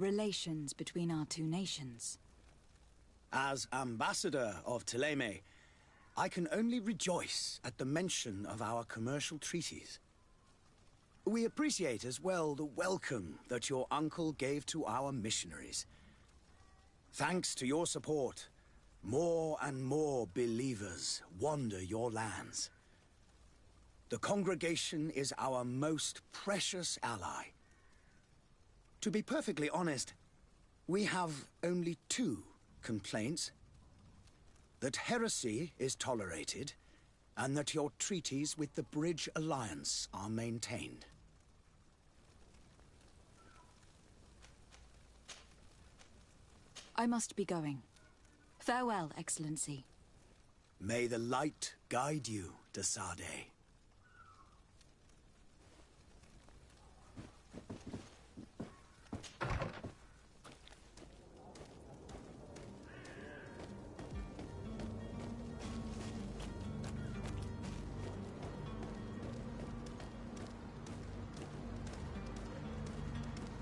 relations between our two nations. As ambassador of Thélème, I can only rejoice at the mention of our commercial treaties. We appreciate as well the welcome that your uncle gave to our missionaries. Thanks to your support, more and more believers wander your lands. The congregation is our most precious ally. To be perfectly honest, we have only two complaints: that heresy is tolerated, and that your treaties with the Bridge Alliance are maintained. I must be going. Farewell, Excellency. May the light guide you, de Sade.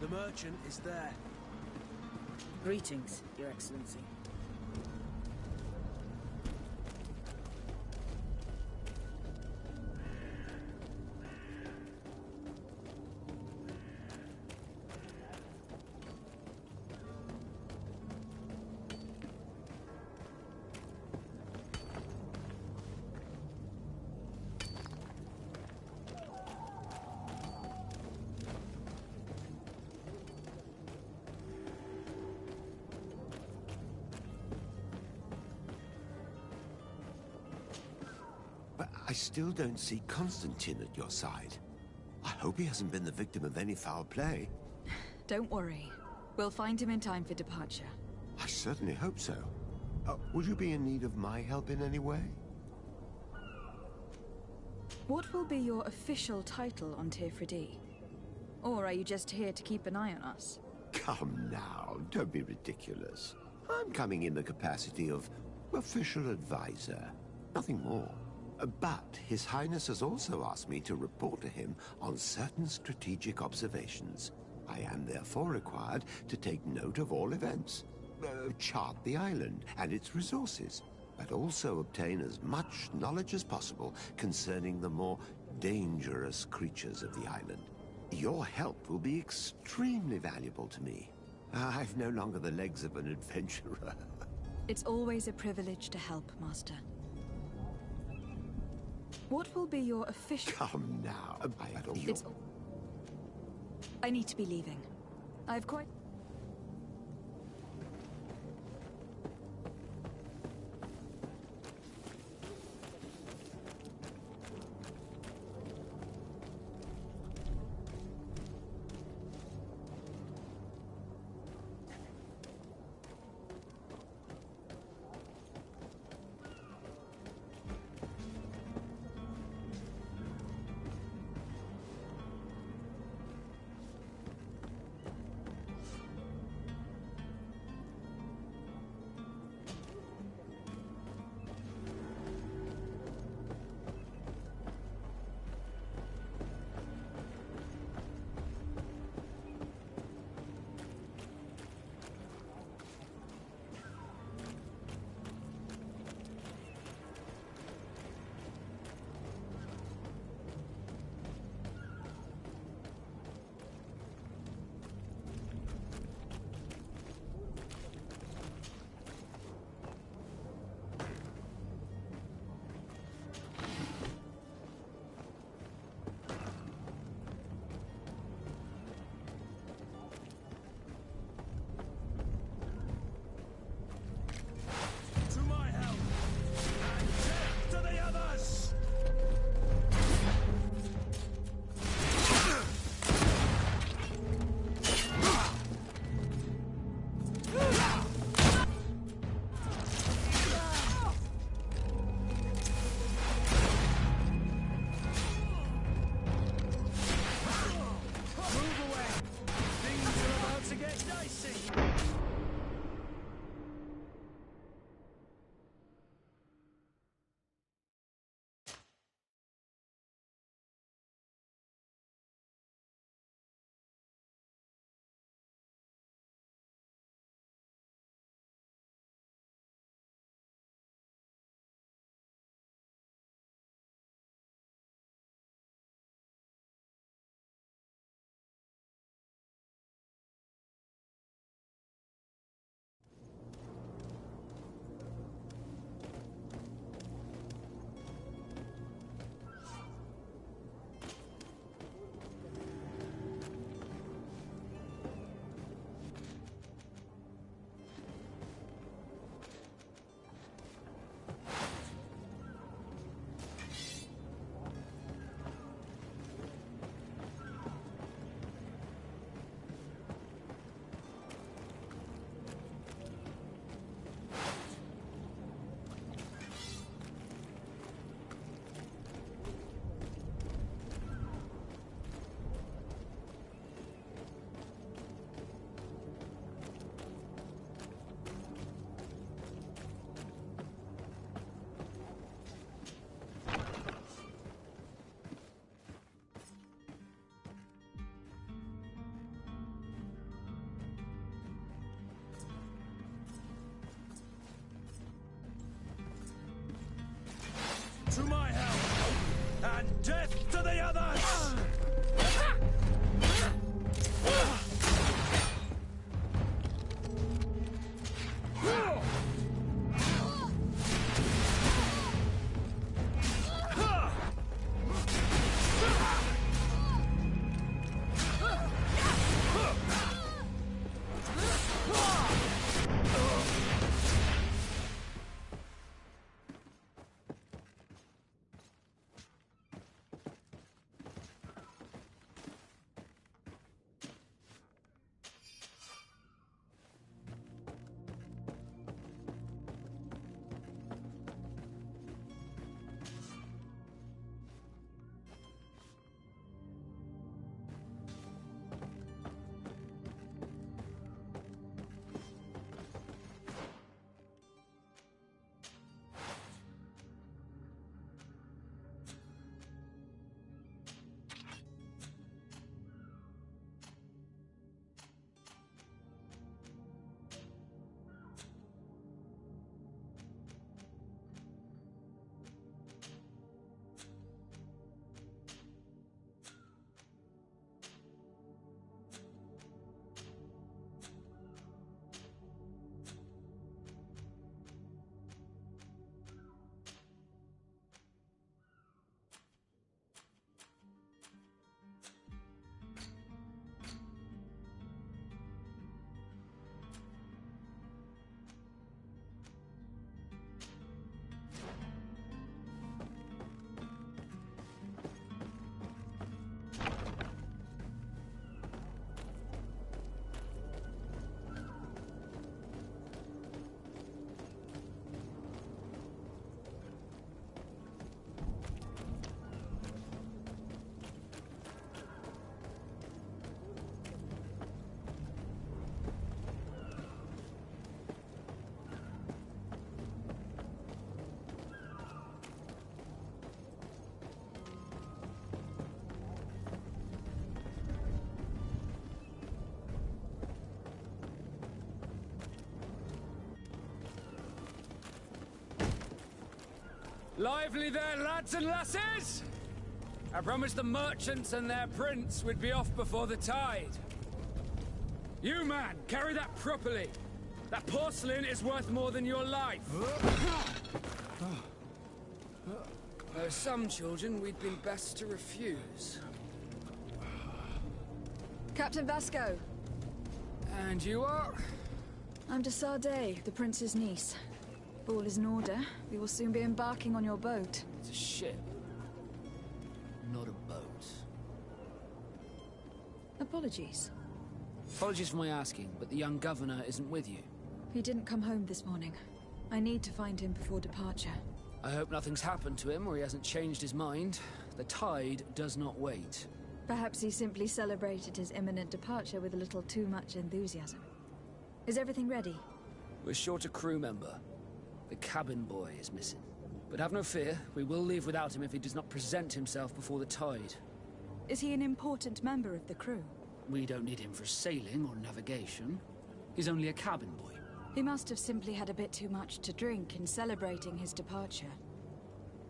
The merchant is there. Greetings, Your Excellency. But I still don't see Constantine at your side. I hope he hasn't been the victim of any foul play. Don't worry. We'll find him in time for departure. I certainly hope so. Would you be in need of my help in any way? What will be your official title on Tifredi? Or are you just here to keep an eye on us? Come now, don't be ridiculous. I'm coming in the capacity of official advisor, nothing more. But His Highness has also asked me to report to him on certain strategic observations. I am therefore required to take note of all events, chart the island and its resources, but also obtain as much knowledge as possible concerning the more dangerous creatures of the island. Your help will be extremely valuable to me. I've no longer the legs of an adventurer. It's always a privilege to help, Master. What will be your official... Come now. I need to be leaving. I've quite... Lively there, lads and lasses! I promised the merchants and their prince we'd be off before the tide. You, man, carry that properly. That porcelain is worth more than your life. There are some children we'd been best to refuse. Captain Vasco. And you are? I'm de Sardet, the prince's niece. If all is in order, we will soon be embarking on your boat. It's a ship. Not a boat. Apologies. Apologies for my asking, but the young governor isn't with you. He didn't come home this morning. I need to find him before departure. I hope nothing's happened to him or he hasn't changed his mind. The tide does not wait. Perhaps he simply celebrated his imminent departure with a little too much enthusiasm. Is everything ready? We're short a crew member. The cabin boy is missing. But have no fear, we will leave without him if he does not present himself before the tide. Is he an important member of the crew? We don't need him for sailing or navigation. He's only a cabin boy. He must have simply had a bit too much to drink in celebrating his departure.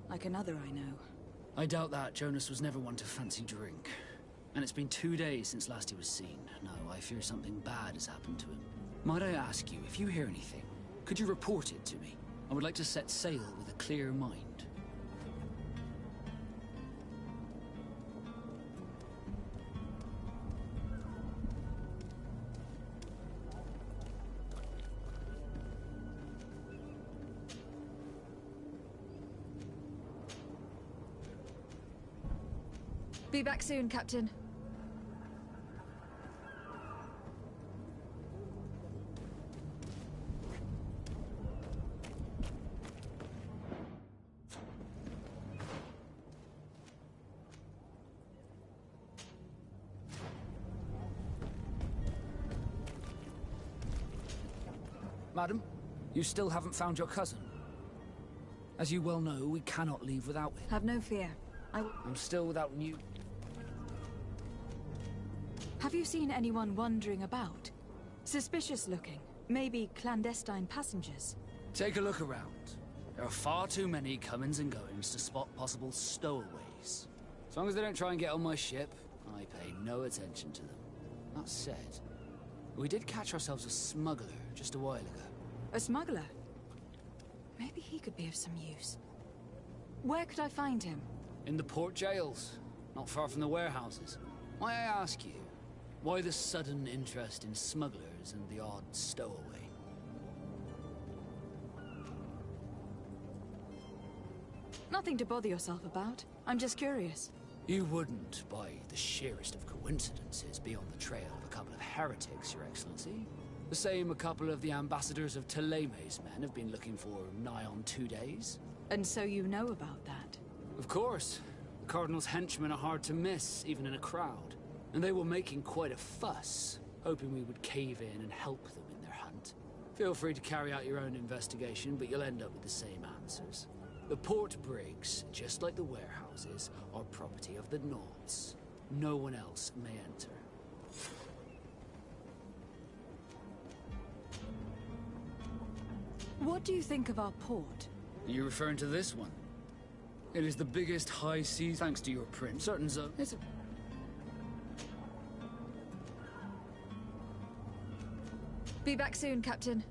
Like another I know. I doubt that. Jonas was never one to fancy drink. And it's been 2 days since last he was seen. No, I fear something bad has happened to him. Might I ask you, if you hear anything, could you report it to me? I would like to set sail with a clear mind. Be back soon, Captain. Madam, you still haven't found your cousin. As you well know, we cannot leave without him. Have no fear. I'm still without new... Have you seen anyone wandering about? Suspicious looking. Maybe clandestine passengers. Take a look around. There are far too many comings and goings to spot possible stowaways. As long as they don't try and get on my ship, I pay no attention to them. That said, we did catch ourselves a smuggler just a while ago. A smuggler? Maybe he could be of some use. Where could I find him? In the port jails, not far from the warehouses. May I ask you, why the sudden interest in smugglers and the odd stowaway? Nothing to bother yourself about. I'm just curious. You wouldn't, by the sheerest of coincidences, be on the trail of a couple of heretics, Your Excellency. The same a couple of the ambassadors of Teleme's men have been looking for nigh on 2 days. And so you know about that? Of course. The Cardinal's henchmen are hard to miss, even in a crowd. And they were making quite a fuss, hoping we would cave in and help them in their hunt. Feel free to carry out your own investigation, but you'll end up with the same answers. The port brigs, just like the warehouses, are property of the Nords. No one else may enter. What do you think of our port? Are you referring to this one? It is the biggest high seas, thanks to your prince. Certain zones. It's a... Be back soon, Captain.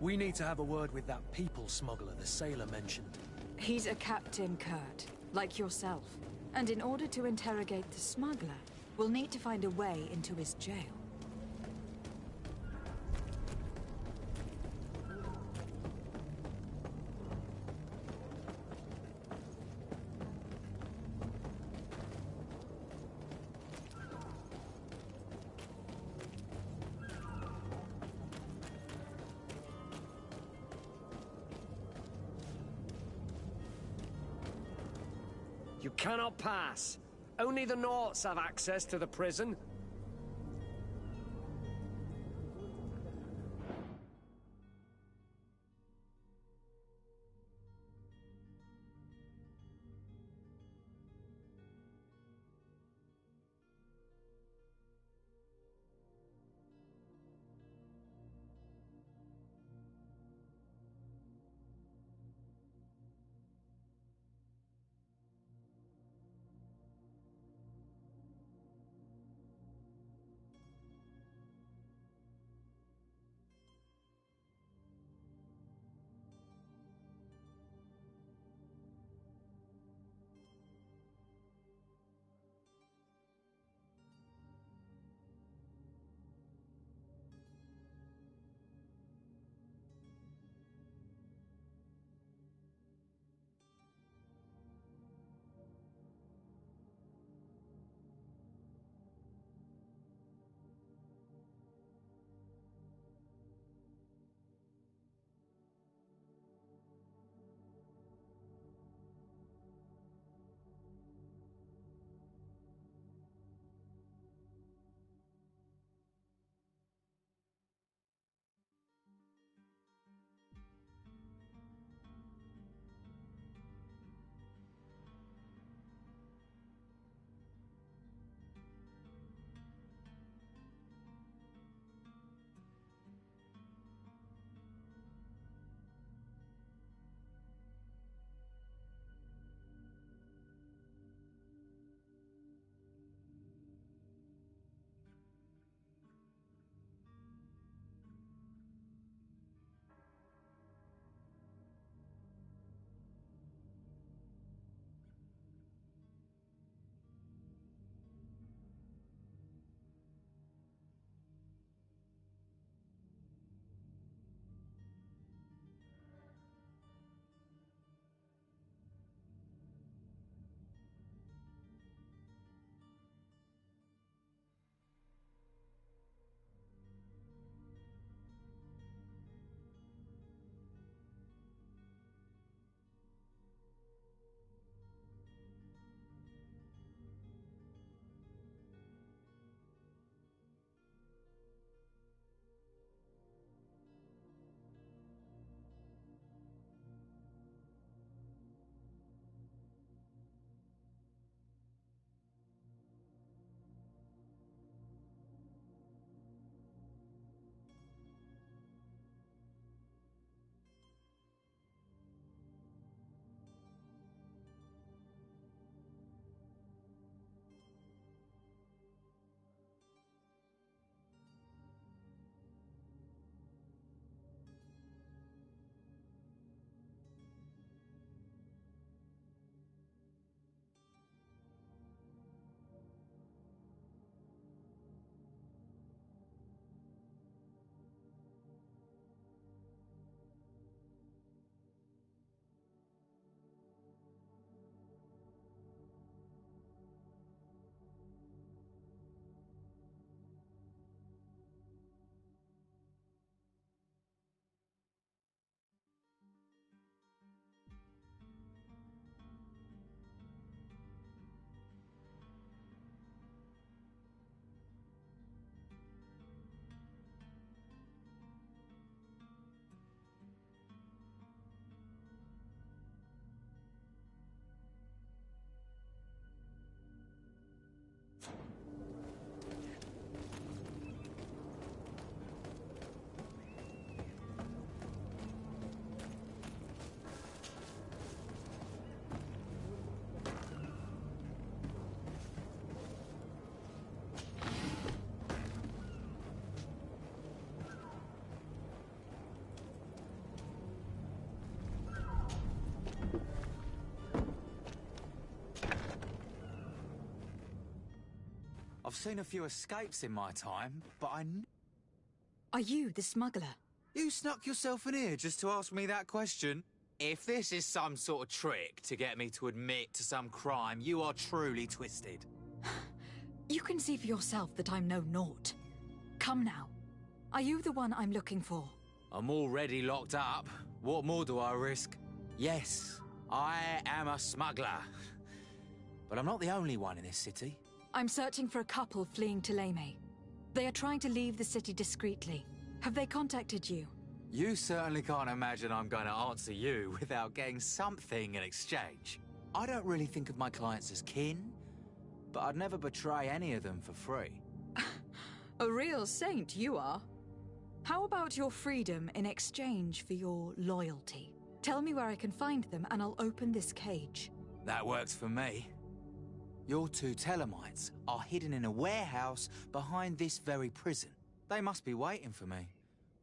We need to have a word with that people smuggler the sailor mentioned. He's a Captain Kurt, like yourself. And in order to interrogate the smuggler, we'll need to find a way into his jail. You cannot pass. Only the Norts have access to the prison. I've seen a few escapes in my time, but Are you the smuggler? You snuck yourself in here just to ask me that question? If this is some sort of trick to get me to admit to some crime, you are truly twisted. You can see for yourself that I'm no naught. Come now. Are you the one I'm looking for? I'm already locked up. What more do I risk? Yes, I am a smuggler. But I'm not the only one in this city. I'm searching for a couple fleeing Thélème. They are trying to leave the city discreetly. Have they contacted you? You certainly can't imagine I'm going to answer you without getting something in exchange. I don't really think of my clients as kin, but I'd never betray any of them for free. A real saint you are. How about your freedom in exchange for your loyalty? Tell me where I can find them and I'll open this cage. That works for me. Your two Telemites are hidden in a warehouse behind this very prison. They must be waiting for me.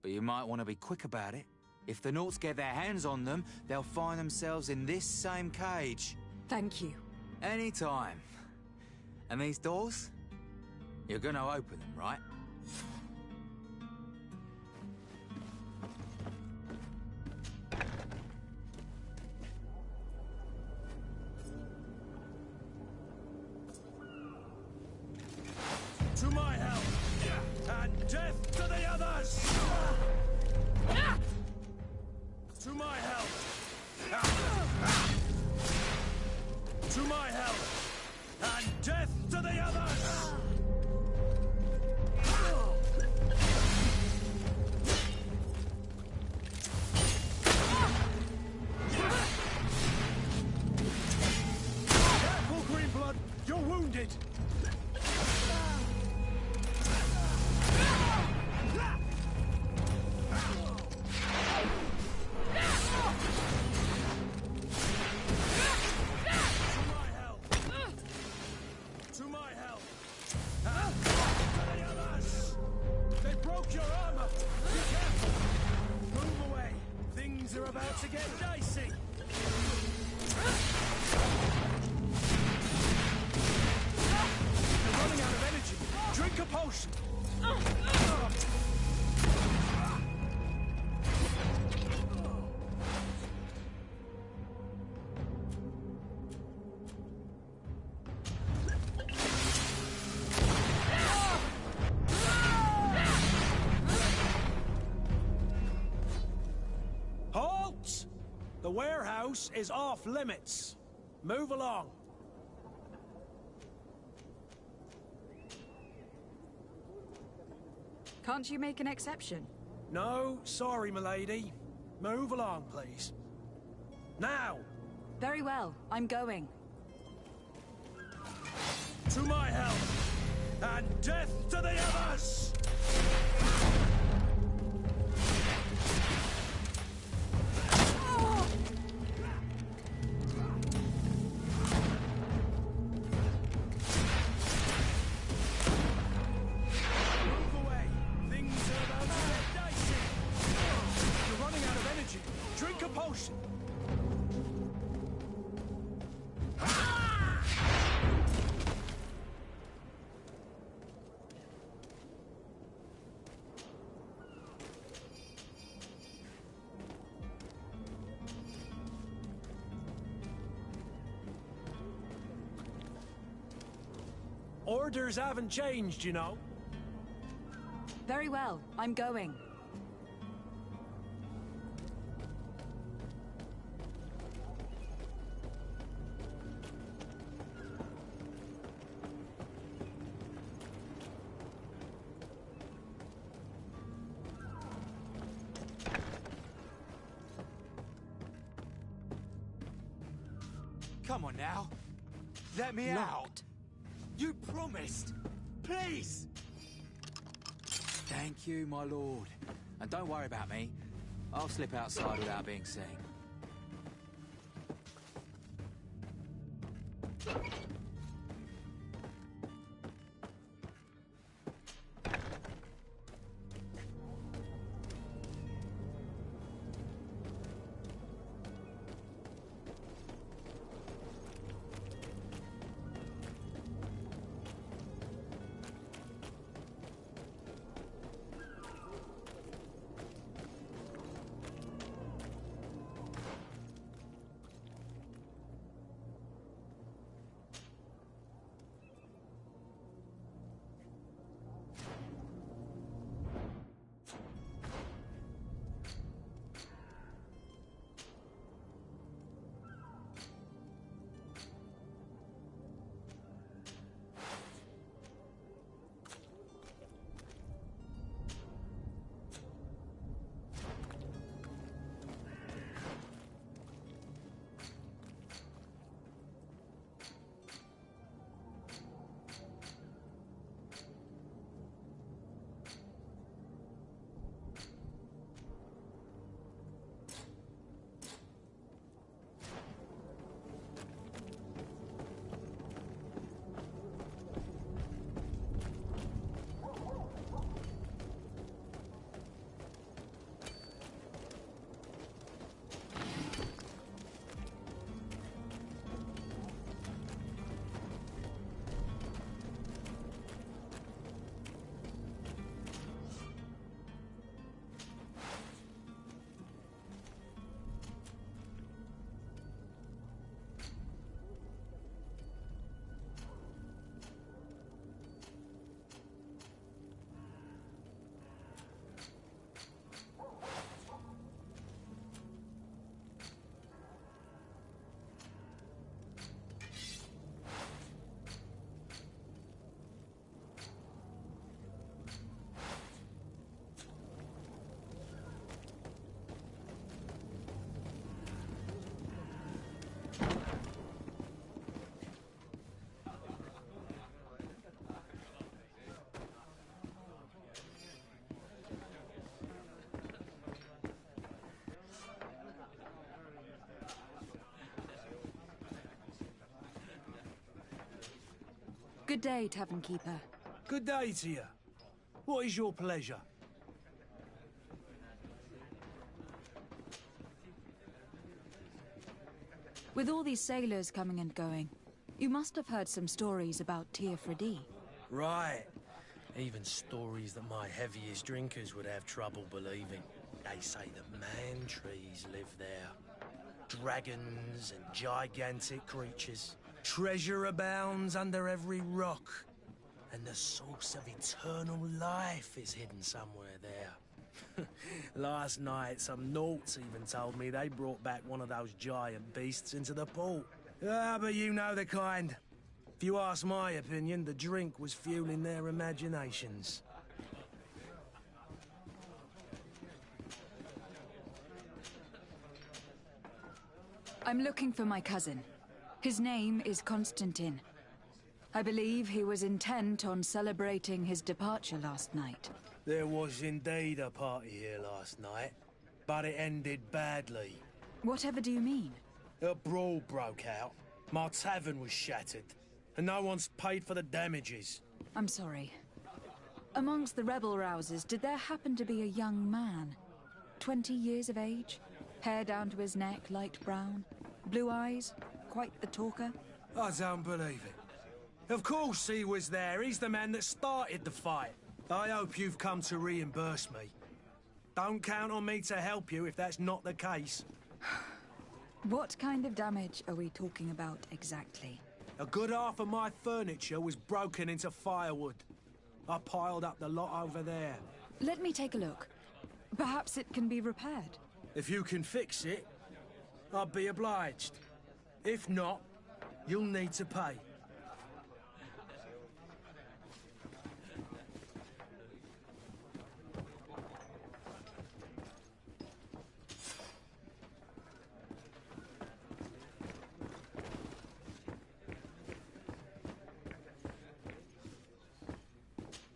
But you might want to be quick about it. If the Nauts get their hands on them, they'll find themselves in this same cage. Thank you. Anytime. And these doors? You're gonna open them, right? To my help! And death to the others! To my help! To my help! And death to the others! Careful, Greenblood! You're wounded! Halt! The warehouse is off limits. Move along. Can't you make an exception? No, sorry, milady. Move along, please. Now! Very well, I'm going. To my help! And death to the others! Move away! Things are about to get dicey! You're running out of energy. Drink a potion! Orders haven't changed, you know. Very well, I'm going. Come on now. Let me Locked. out. You promised. Please. Thank you, my lord. And don't worry about me. I'll slip outside without being seen. Good day, Tavern Keeper. Good day to you. What is your pleasure? With all these sailors coming and going, you must have heard some stories about Teofredi. Right. Even stories that my heaviest drinkers would have trouble believing. They say that man-trees live there. Dragons and gigantic creatures. Treasure abounds under every rock. And the source of eternal life is hidden somewhere there. Last night, some Nauts even told me they brought back one of those giant beasts into the port. Ah, but you know the kind. If you ask my opinion, the drink was fueling their imaginations. I'm looking for my cousin. His name is Constantine. I believe he was intent on celebrating his departure last night. There was indeed a party here last night, but it ended badly. Whatever do you mean? A brawl broke out. My tavern was shattered, and no one's paid for the damages. I'm sorry. Amongst the rebel rousers, did there happen to be a young man? 20 years of age? Hair down to his neck, light brown? Blue eyes? Quite the talker? I don't believe it. Of course he was there. He's the man that started the fight. I hope you've come to reimburse me. Don't count on me to help you if that's not the case. What kind of damage are we talking about exactly? A good half of my furniture was broken into firewood. I piled up the lot over there. Let me take a look. Perhaps it can be repaired. If you can fix it, I'll be obliged. If not, you'll need to pay.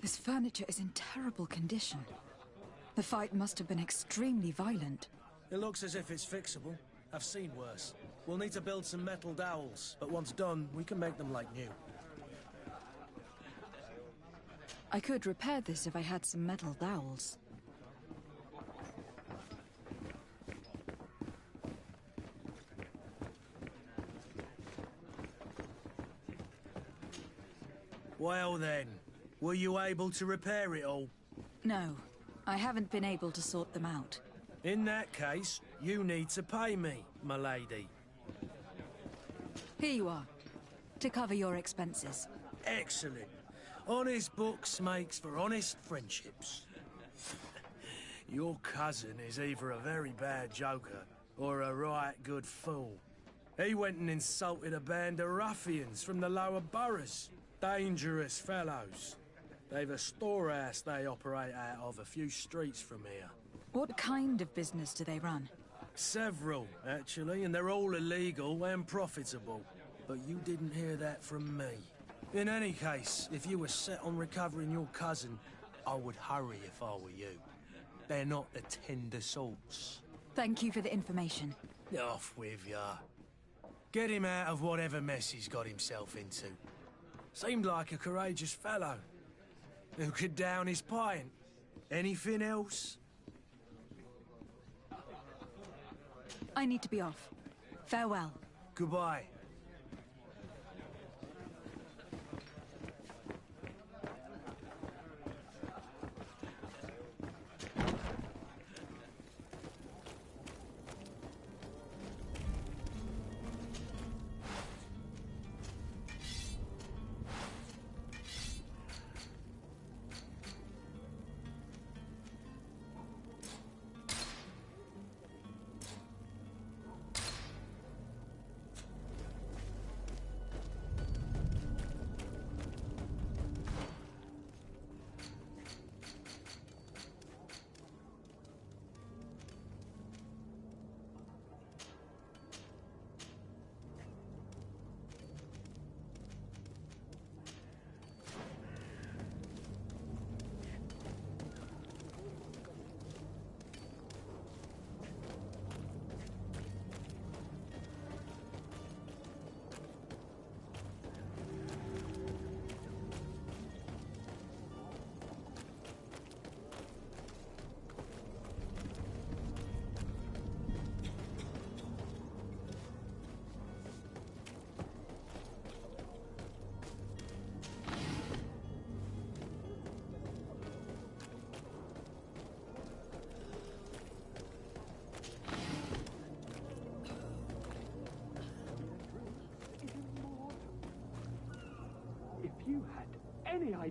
This furniture is in terrible condition. The fight must have been extremely violent. It looks as if it's fixable. I've seen worse. We'll need to build some metal dowels, but once done, we can make them like new. I could repair this if I had some metal dowels. Well then, were you able to repair it all? No, I haven't been able to sort them out. In that case, you need to pay me, my lady. Here you are, to cover your expenses. Excellent. Honest books makes for honest friendships. Your cousin is either a very bad joker or a right good fool. He went and insulted a band of ruffians from the lower boroughs. Dangerous fellows. They've a storehouse they operate out of a few streets from here. What kind of business do they run? Several, actually, and they're all illegal and profitable. But you didn't hear that from me. In any case, if you were set on recovering your cousin, I would hurry if I were you. They're not the tender sorts. Thank you for the information. Off with ya. Get him out of whatever mess he's got himself into. Seemed like a courageous fellow. Who could down his pint? Anything else? I need to be off. Farewell. Goodbye.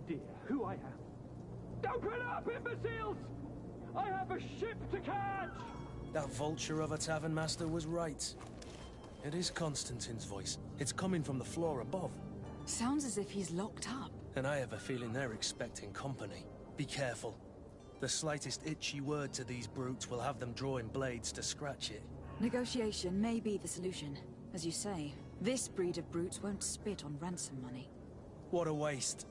idea who I am? Open up, imbeciles! I have a ship to catch! That vulture of a tavern master was right. It is Constantine's voice. It's coming from the floor above. Sounds as if he's locked up. And I have a feeling they're expecting company. Be careful. The slightest itchy word to these brutes will have them drawing blades to scratch it. Negotiation may be the solution. As you say, this breed of brutes won't spit on ransom money. What a waste.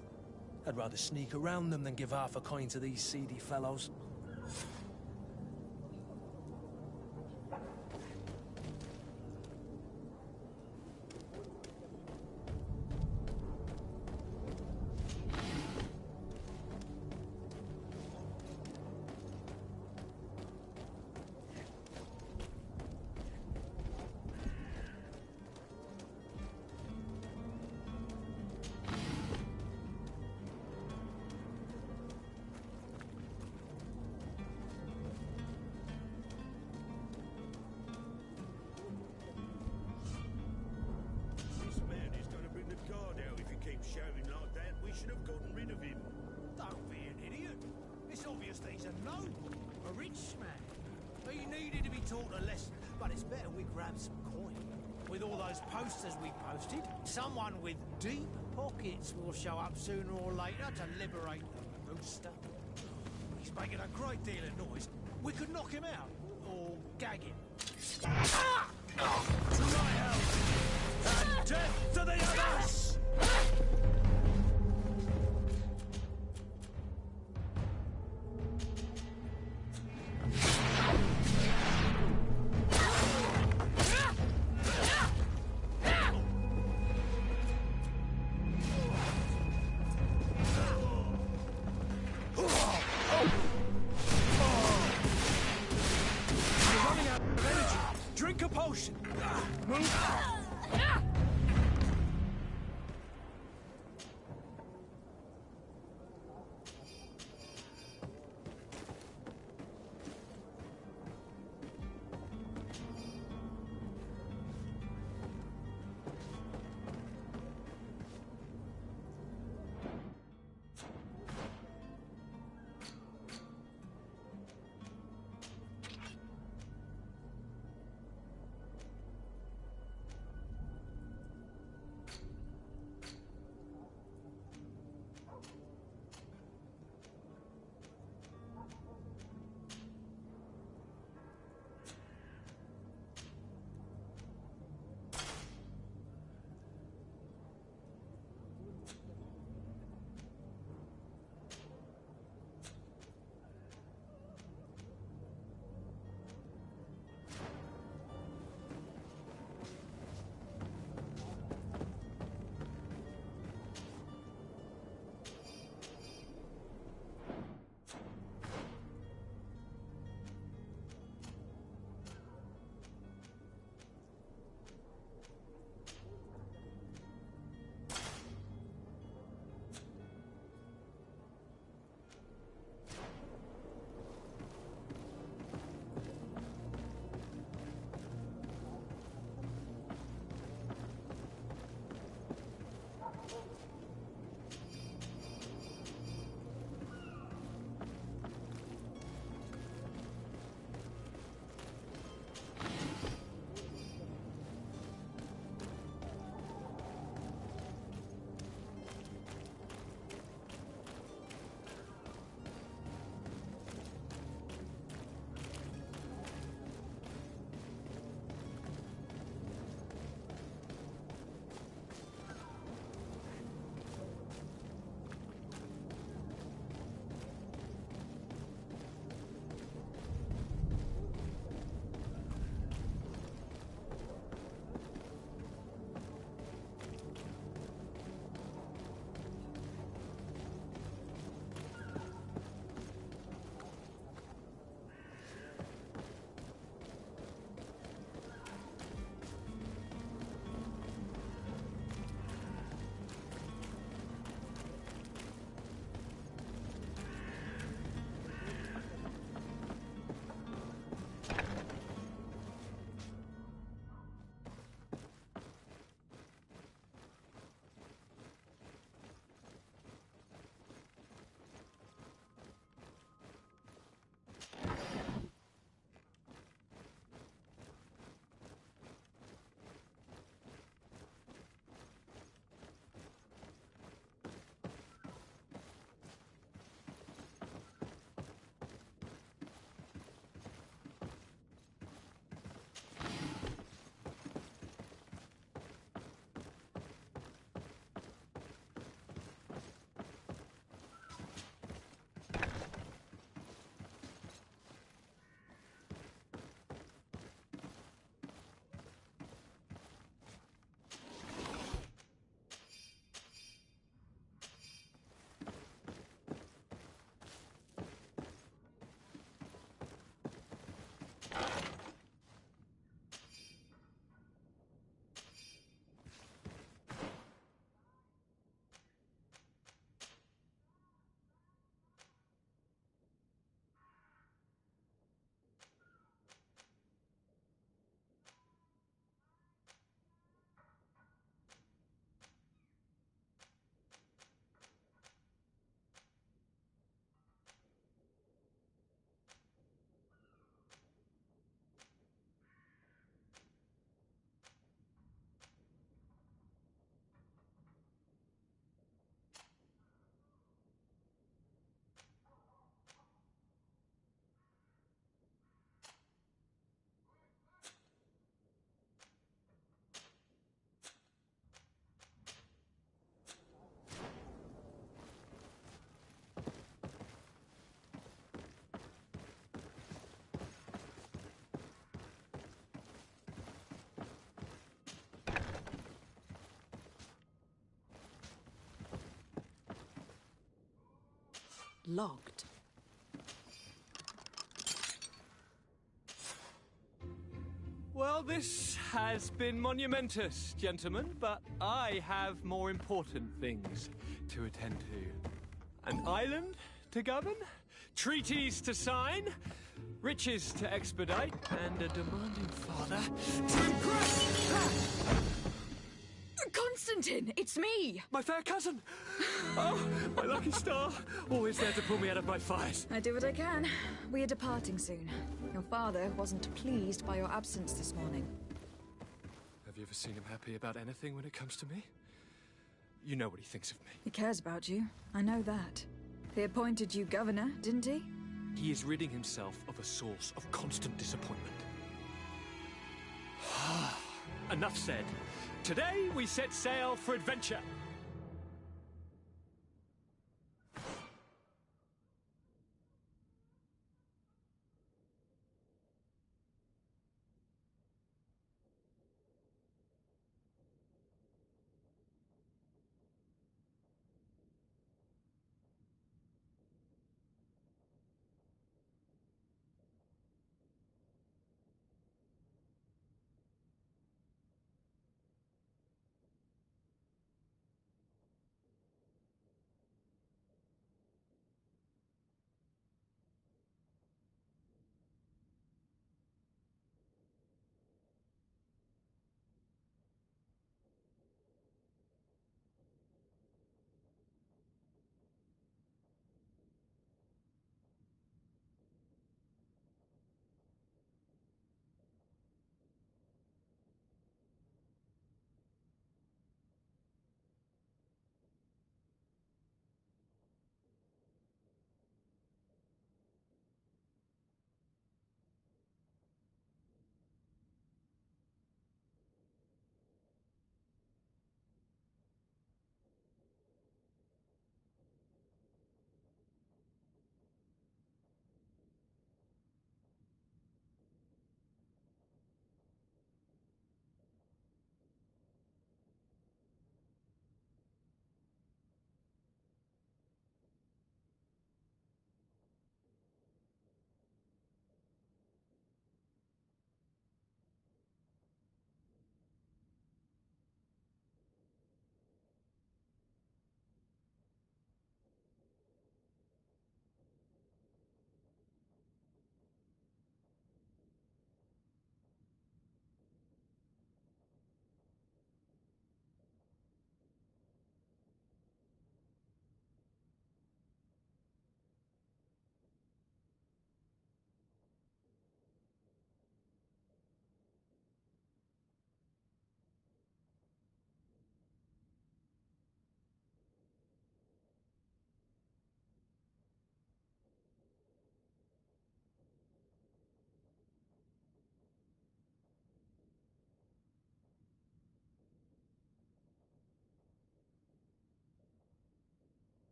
I'd rather sneak around them than give half a coin to these seedy fellows. This man is gonna bring the guard out if he keeps shouting like that. We should have gotten rid of him. Don't be an idiot. It's obvious that he's a noble, a rich man. He needed to be taught a lesson, but it's better we grab some coin. With all those posters we posted, someone with deep pockets will show up sooner or later to liberate the rooster. He's making a great deal of noise. We could knock him out, or gag him. To my house! And death to the others! You're running out of energy. Drink a potion. Move. locked. Well, this has been monumentous, gentlemen, but I have more important things to attend to. An island to govern, treaties to sign, riches to expedite, and a demanding father to impress! Constantine, it's me! My fair cousin! Oh, my lucky star! Always there to pull me out of my fires. I do what I can. We are departing soon. Your father wasn't pleased by your absence this morning. Have you ever seen him happy about anything when it comes to me? You know what he thinks of me. He cares about you. I know that. He appointed you governor, didn't he? He is ridding himself of a source of constant disappointment. Enough said. Today we set sail for adventure.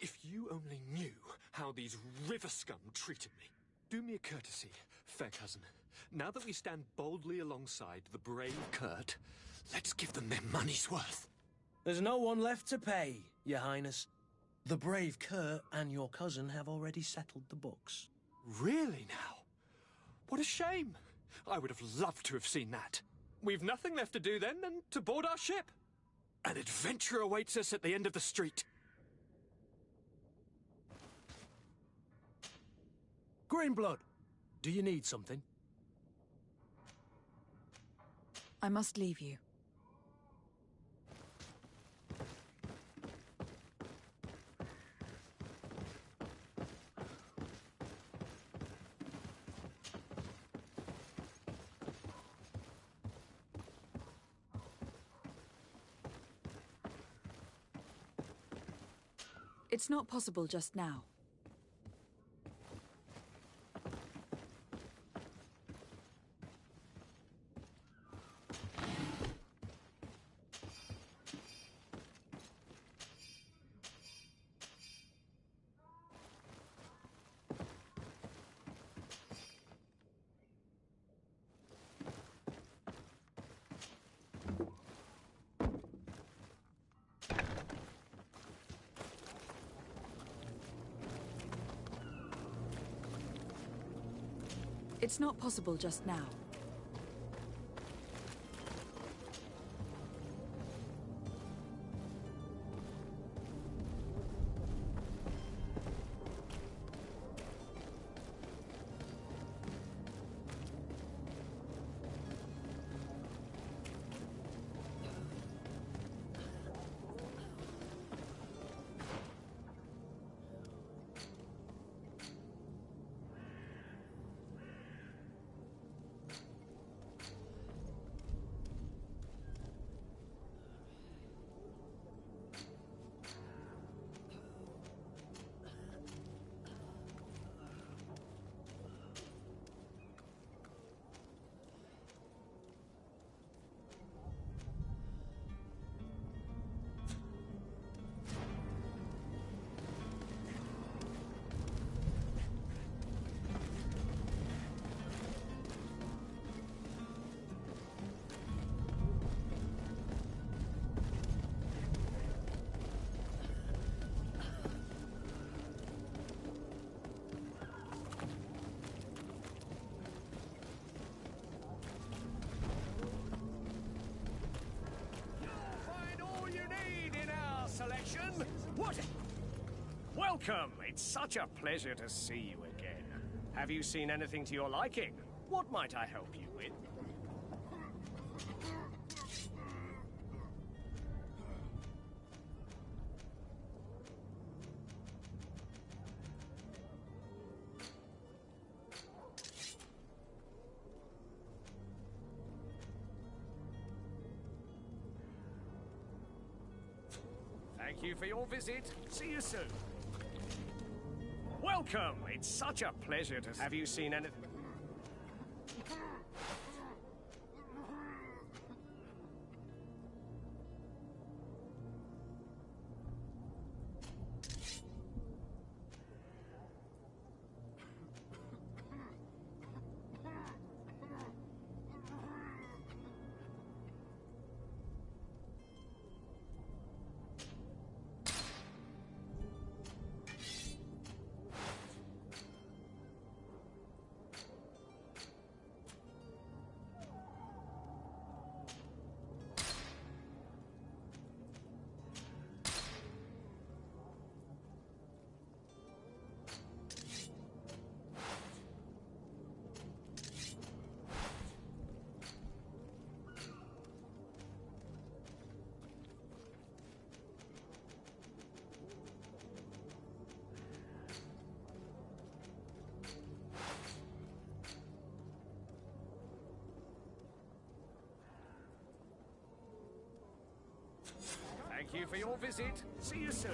If you only knew how these river scum treated me. Do me a courtesy, fair cousin. Now that we stand boldly alongside the brave Kurt, let's give them their money's worth. There's no one left to pay, Your Highness. The brave Kurt and your cousin have already settled the books. Really now? What a shame. I would have loved to have seen that. We've nothing left to do then than to board our ship. An adventure awaits us at the end of the street. Greenblood, do you need something? I must leave you. It's not possible just now. It's not possible just now. What? Welcome! It's such a pleasure to see you again. Have you seen anything to your liking? What might I help you with? Thank you for your visit. See you soon. Welcome! It's such a pleasure to... Have you seen anything? Thank you for your visit. See you soon.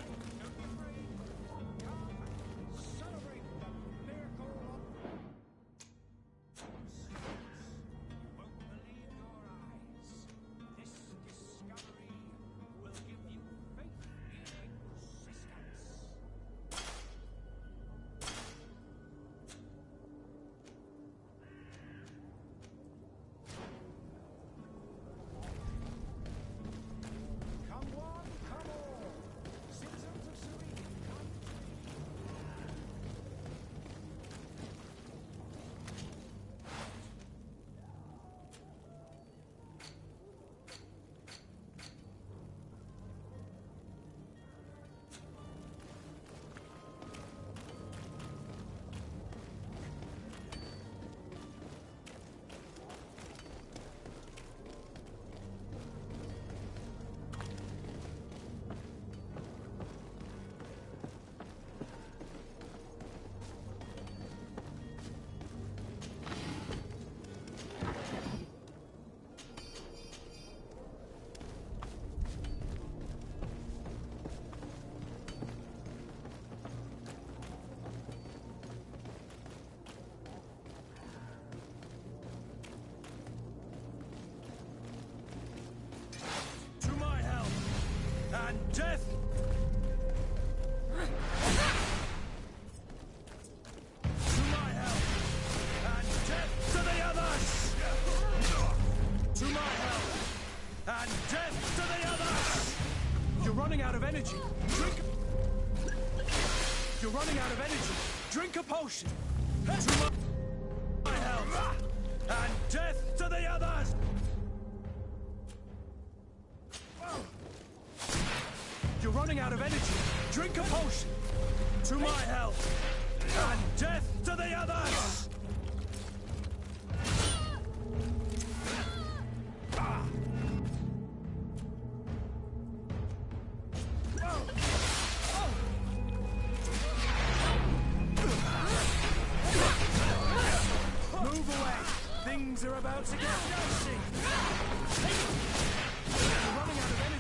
Death! To my help! And death to the others! To my help! And death to the others! You're running out of energy. Drink... You're running out of energy. Drink a potion. To my help! running out of energy. Drink a potion. To my health. And death to the others! Move away! Things are about to get dicey! We're running out of energy.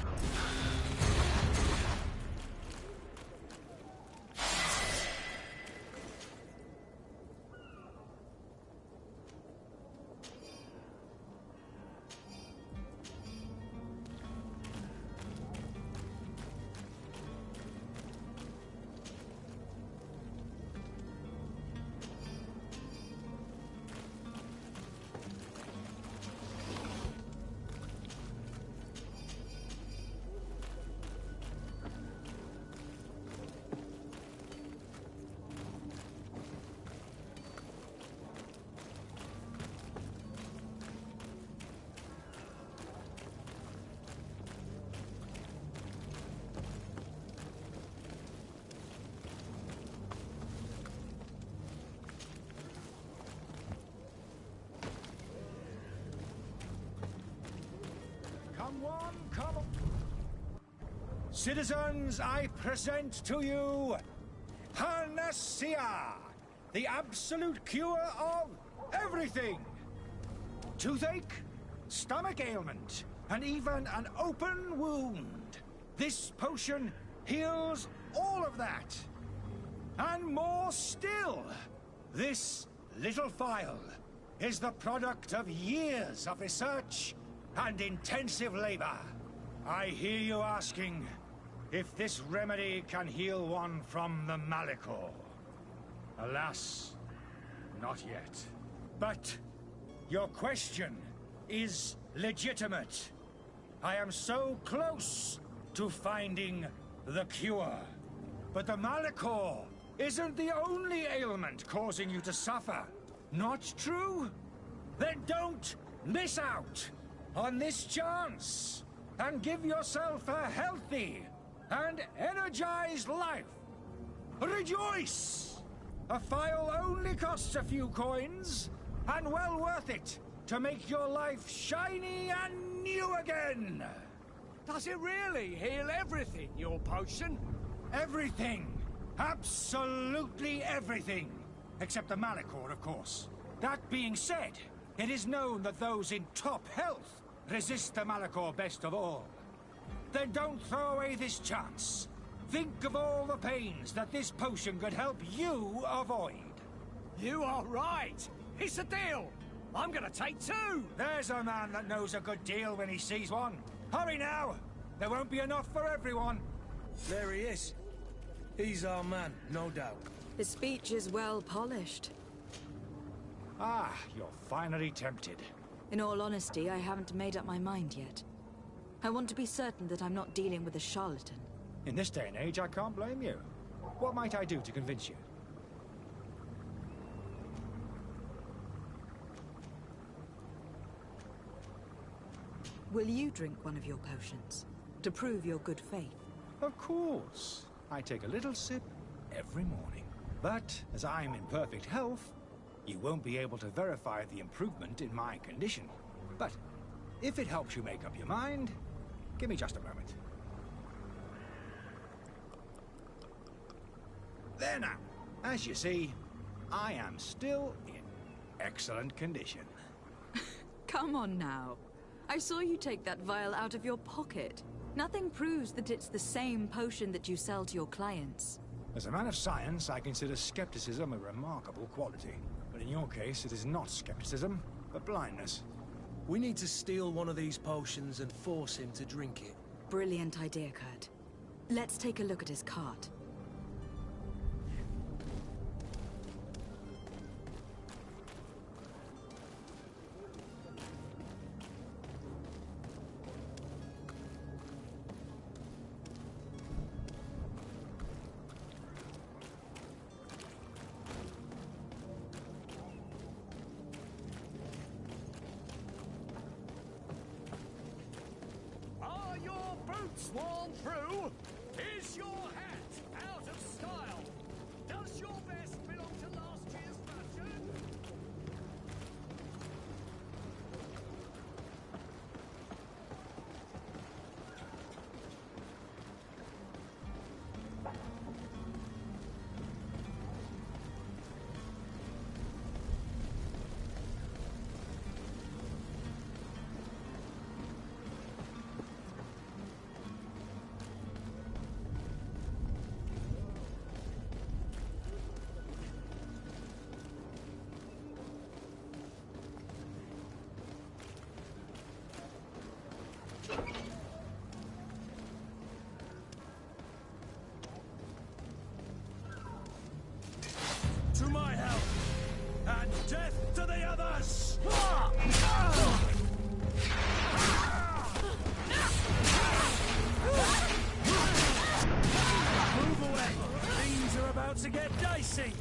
Come on, come on. Citizens, I present to you Panacea, the absolute cure of everything. Toothache, stomach ailment, and even an open wound. This potion heals all of that. And more still. This little phial is the product of years of research and intensive labor. I hear you asking if this remedy can heal one from the Malachor. Alas, not yet. But your question is legitimate. I am so close to finding the cure. But the Malachor isn't the only ailment causing you to suffer. Not true? Then don't miss out on this chance and give yourself a healthy and energized life. Rejoice! A phial only costs a few coins, and well worth it to make your life shiny and new again. Does it really heal everything, your potion? Everything. Absolutely everything. Except the Malachor, of course. That being said, it is known that those in top health resist the Malachor best of all. Then don't throw away this chance. Think of all the pains that this potion could help you avoid. You are right. It's a deal. I'm gonna take two. There's a man that knows a good deal when he sees one. Hurry now. There won't be enough for everyone. There he is. He's our man, no doubt. His speech is well polished. Ah, you're finally tempted. In all honesty, I haven't made up my mind yet. I want to be certain that I'm not dealing with a charlatan. In this day and age, I can't blame you. What might I do to convince you? Will you drink one of your potions to prove your good faith? Of course. I take a little sip every morning. But as I'm in perfect health, you won't be able to verify the improvement in my condition. But if it helps you make up your mind, give me just a moment. There now. As you see, I am still in excellent condition. Come on now. I saw you take that vial out of your pocket. Nothing proves that it's the same potion that you sell to your clients. As a man of science, I consider skepticism a remarkable quality. But in your case, it is not skepticism, but blindness. We need to steal one of these potions and force him to drink it. Brilliant idea, Kurt. Let's take a look at his cart. Are your boots worn through? Is your hat out of style? Does your vest belong to last year's fashion? To my help! And death to the others! Move away! Things are about to get dicey!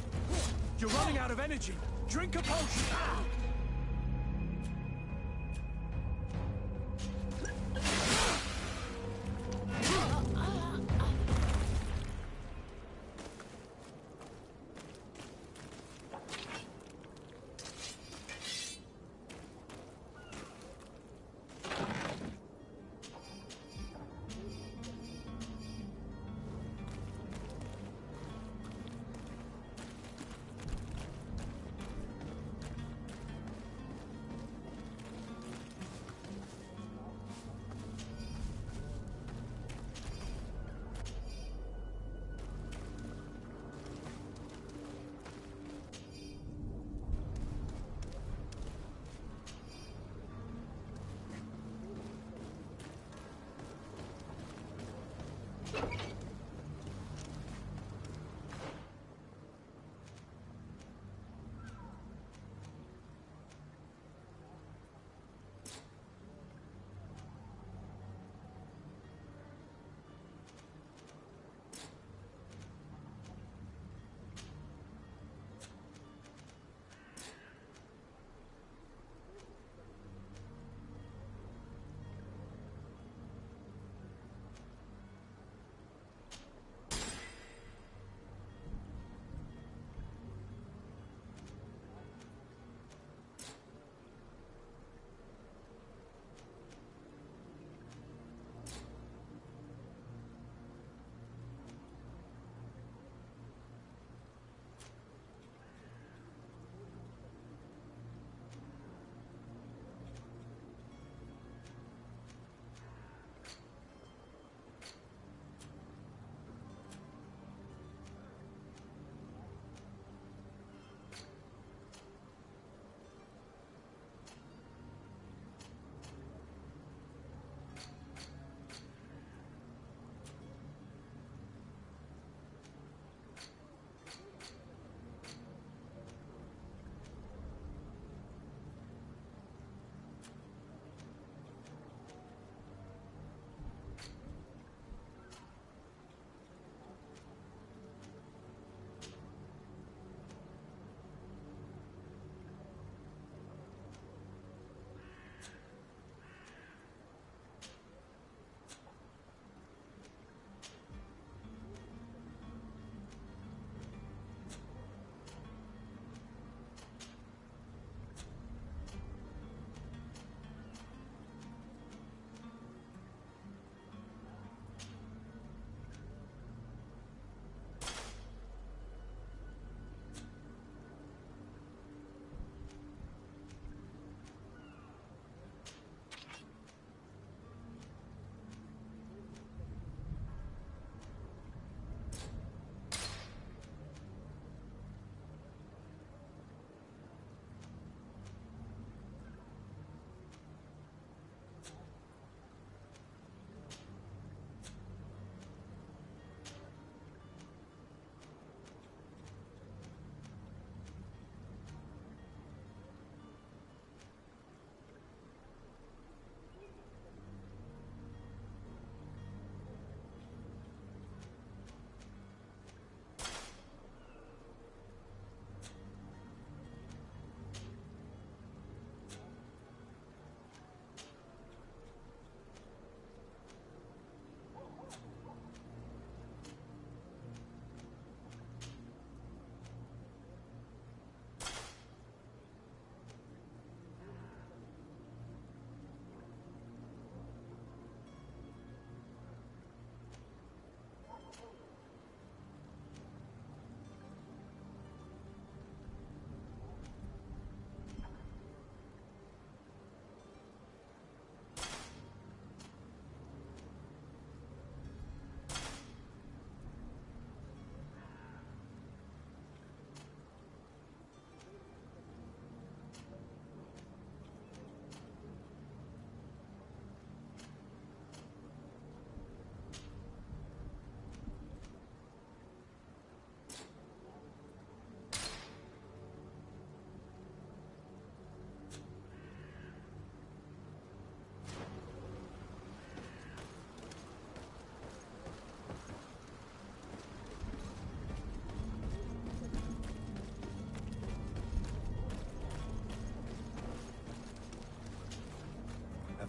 You're running out of energy! Drink a potion!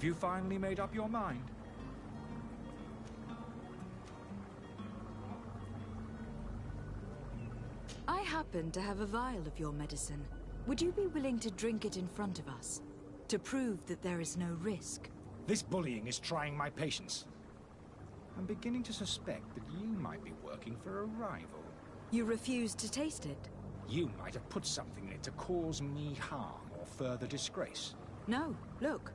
Have you finally made up your mind? I happen to have a vial of your medicine. Would you be willing to drink it in front of us? To prove that there is no risk? This bullying is trying my patience. I'm beginning to suspect that you might be working for a rival. You refuse to taste it? You might have put something in it to cause me harm or further disgrace. No, look.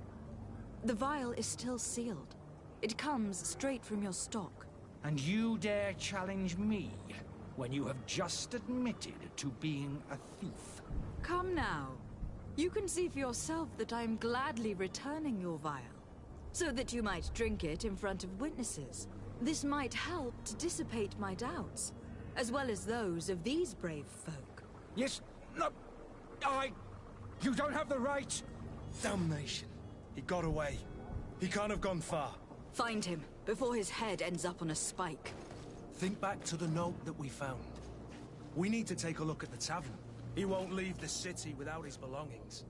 The vial is still sealed. It comes straight from your stock. And you dare challenge me when you have just admitted to being a thief? Come now. You can see for yourself that I am gladly returning your vial, so that you might drink it in front of witnesses. This might help to dissipate my doubts, as well as those of these brave folk. Yes, no, You don't have the right! Damnation. He got away. He can't have gone far. Find him, before his head ends up on a spike. Think back to the note that we found. We need to take a look at the tavern. He won't leave the city without his belongings.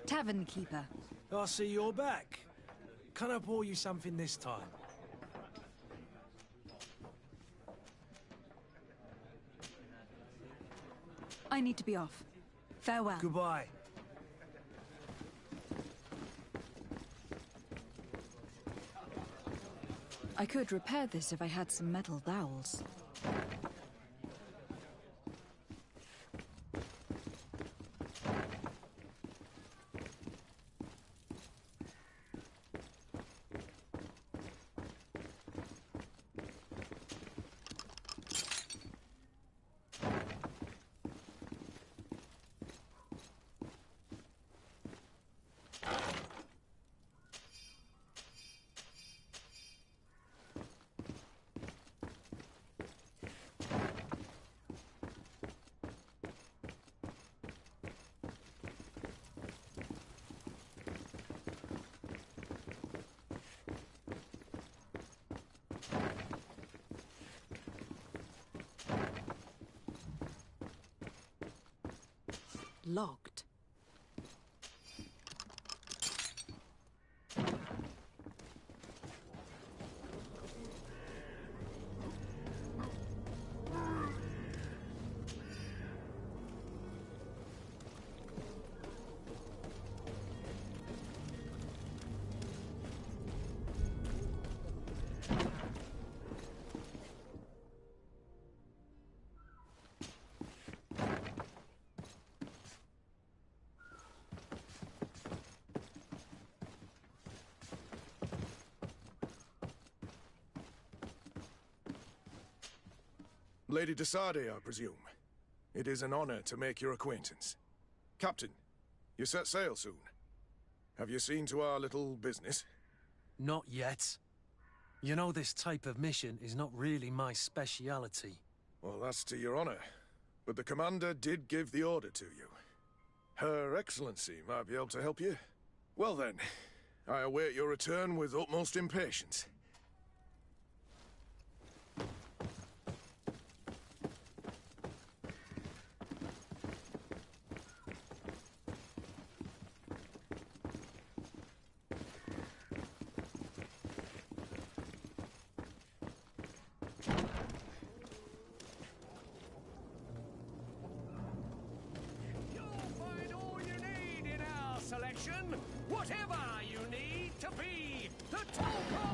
Tavern keeper. I see you're back. Can I pour you something this time? I need to be off. Farewell. Goodbye. I could repair this if I had some metal dowels. Locked. Lady de Sardet, I presume. It is an honor to make your acquaintance. Captain, you set sail soon. Have you seen to our little business? Not yet. You know, this type of mission is not really my speciality. Well, that's to your honor. But the commander did give the order to you. Her Excellency might be able to help you. Well then, I await your return with utmost impatience. whatever you need to be the top